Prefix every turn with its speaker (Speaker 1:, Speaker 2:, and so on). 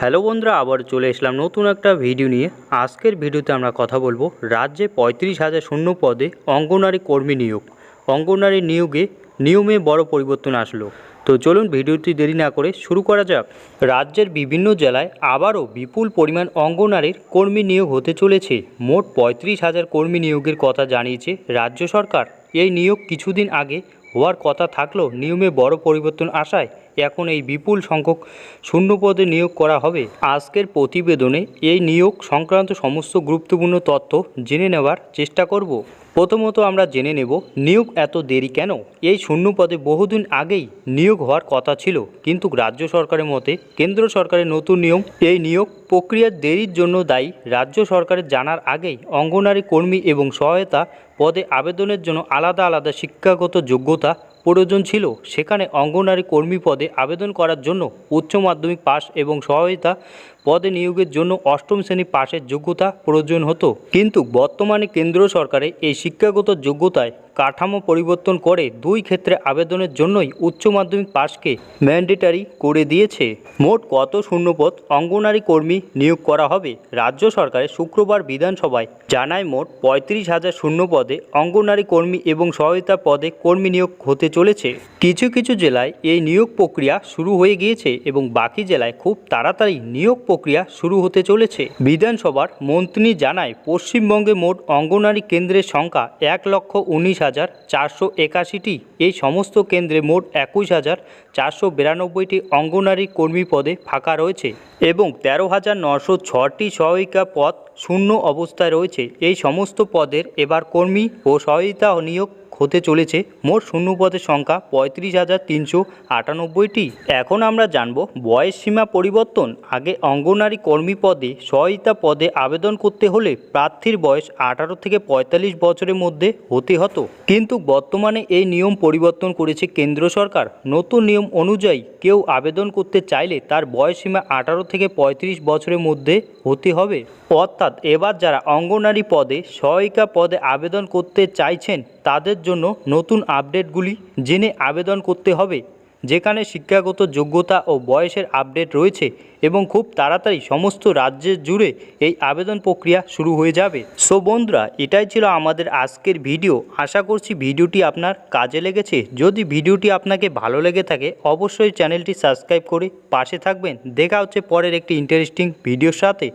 Speaker 1: Hello বন্ধুরা, আবার চলে এসলাম নতুন একটা ভিডিও নিয়ে। আজকের ভিডিওতে আমরা কথা বলবো রাজ্যে 35,000 শূন্য পদে অঙ্গনওয়াড়ি কর্মী নিয়োগ। অঙ্গনওয়াড়ি নিয়োগে নিয়মে বড় পরিবর্তন আসলো। তো চলুন ভিডিওটি দেরি না করে শুরু করা যাক। রাজ্যের বিভিন্ন জেলায় আবারও বিপুল পরিমাণ অঙ্গনওয়াড়ির কর্মী নিয়োগ হতে চলেছে। মোট 35,000 কর্মী নিয়োগের কথা জানিয়েছে রাজ্য সরকার। এই নিয়োগ কিছুদিন আগে হওয়ার কথা থাকলেও নিয়মে বড় পরিবর্তন আসায় এখন এই বিপুল সংখ্যক শূন্যপদে নিয়োগ করা হবে। আজকের প্রতিবেদনে এই নিয়োগ সংক্রান্ত সমস্ত গুরুত্বপূর্ণ তথ্য জেনে নেওয়ার চেষ্টা করব। প্রথমত আমরা জেনে নেব নিয়োগ এত দেরি কেন। এই শূন্য পদে বহুদিন আগেই নিয়োগ হওয়ার কথা ছিল, কিন্তু রাজ্য সরকারের মতে কেন্দ্র সরকারের নতুন নিয়ম এই নিয়োগ প্রক্রিয়ার দেরির জন্য দায়ী। রাজ্য সরকারের জানার আগেই অঙ্গনওয়াড়ি কর্মী এবং সহায়তা পদে আবেদনের জন্য আলাদা আলাদা শিক্ষাগত যোগ্যতা প্রয়োজন ছিল। সেখানে অঙ্গনওয়াড়ি কর্মী পদে আবেদন করার জন্য উচ্চ মাধ্যমিক পাস এবং সহায়তা পদে নিয়োগের জন্য অষ্টম শ্রেণী পাশের যোগ্যতা প্রয়োজন হতো। কিন্তু বর্তমানে কেন্দ্র সরকারের এই শিক্ষাগত যোগ্যতায় কাঠামো পরিবর্তন করে দুই ক্ষেত্রে আবেদনের জন্যই উচ্চ মাধ্যমিক পাসকে ম্যান্ডেটারি করে দিয়েছে। মোট কত শূন্যপদ অঙ্গনওয়াড়ি কর্মী নিয়োগ করা হবে? রাজ্য সরকারের শুক্রবার বিধানসভায় জানায় মোট 35,000 শূন্য পদে অঙ্গনওয়াড়ি কর্মী এবং সহায়তা পদে কর্মী নিয়োগ হতে চলেছে। কিছু কিছু জেলায় এই নিয়োগ প্রক্রিয়া শুরু হয়ে গিয়েছে এবং বাকি জেলায় খুব তাড়াতাড়ি নিয়োগ প্রক্রিয়া শুরু হতে চলেছে। বিধানসভার মন্ত্রী জানায় পশ্চিমবঙ্গে মোট অঙ্গনওয়াড়ি কেন্দ্রের সংখ্যা 1,19,481টি। এই সমস্ত কেন্দ্রে মোট 21,492টি অঙ্গনওয়াড়ি কর্মী পদে ফাঁকা রয়েছে এবং 13,906টি সহায়িকা পদ শূন্য অবস্থায় রয়েছে। এই সমস্ত পদের এবার কর্মী ও সহায়িতা নিয়োগ হতে চলেছে। মোট শূন্য পদের সংখ্যা 35,398টি। এখন আমরা জানব বয়স সীমা পরিবর্তন। আগে অঙ্গনওয়াড়ি কর্মী পদে সহায়িতা পদে আবেদন করতে হলে প্রার্থীর বয়স 18 থেকে 45 বছরের মধ্যে হতে হতো, কিন্তু বর্তমানে এই নিয়ম পরিবর্তন করেছে কেন্দ্র সরকার। নতুন নিয়ম অনুযায়ী কেউ আবেদন করতে চাইলে তার বয়স সীমা 18 থেকে 35 বছরের মধ্যে হতে হবে। অর্থাৎ এবার যারা অঙ্গনওয়াড়ি পদে সহায়িকা পদে আবেদন করতে চাইছেন তাদের জন্য নতুন আপডেটগুলি জেনে আবেদন করতে হবে, যেখানে শিক্ষাগত যোগ্যতা ও বয়সের আপডেট রয়েছে এবং খুব তাড়াতাড়ি সমস্ত রাজ্যের জুড়ে এই আবেদন প্রক্রিয়া শুরু হয়ে যাবে। সো বন্ধুরা, এটাই ছিল আমাদের আজকের ভিডিও। আশা করছি ভিডিওটি আপনার কাজে লেগেছে। যদি ভিডিওটি আপনাকে ভালো লেগে থাকে অবশ্যই চ্যানেলটি সাবস্ক্রাইব করে পাশে থাকবেন। দেখা হচ্ছে পরের একটি ইন্টারেস্টিং ভিডিওর সাথে।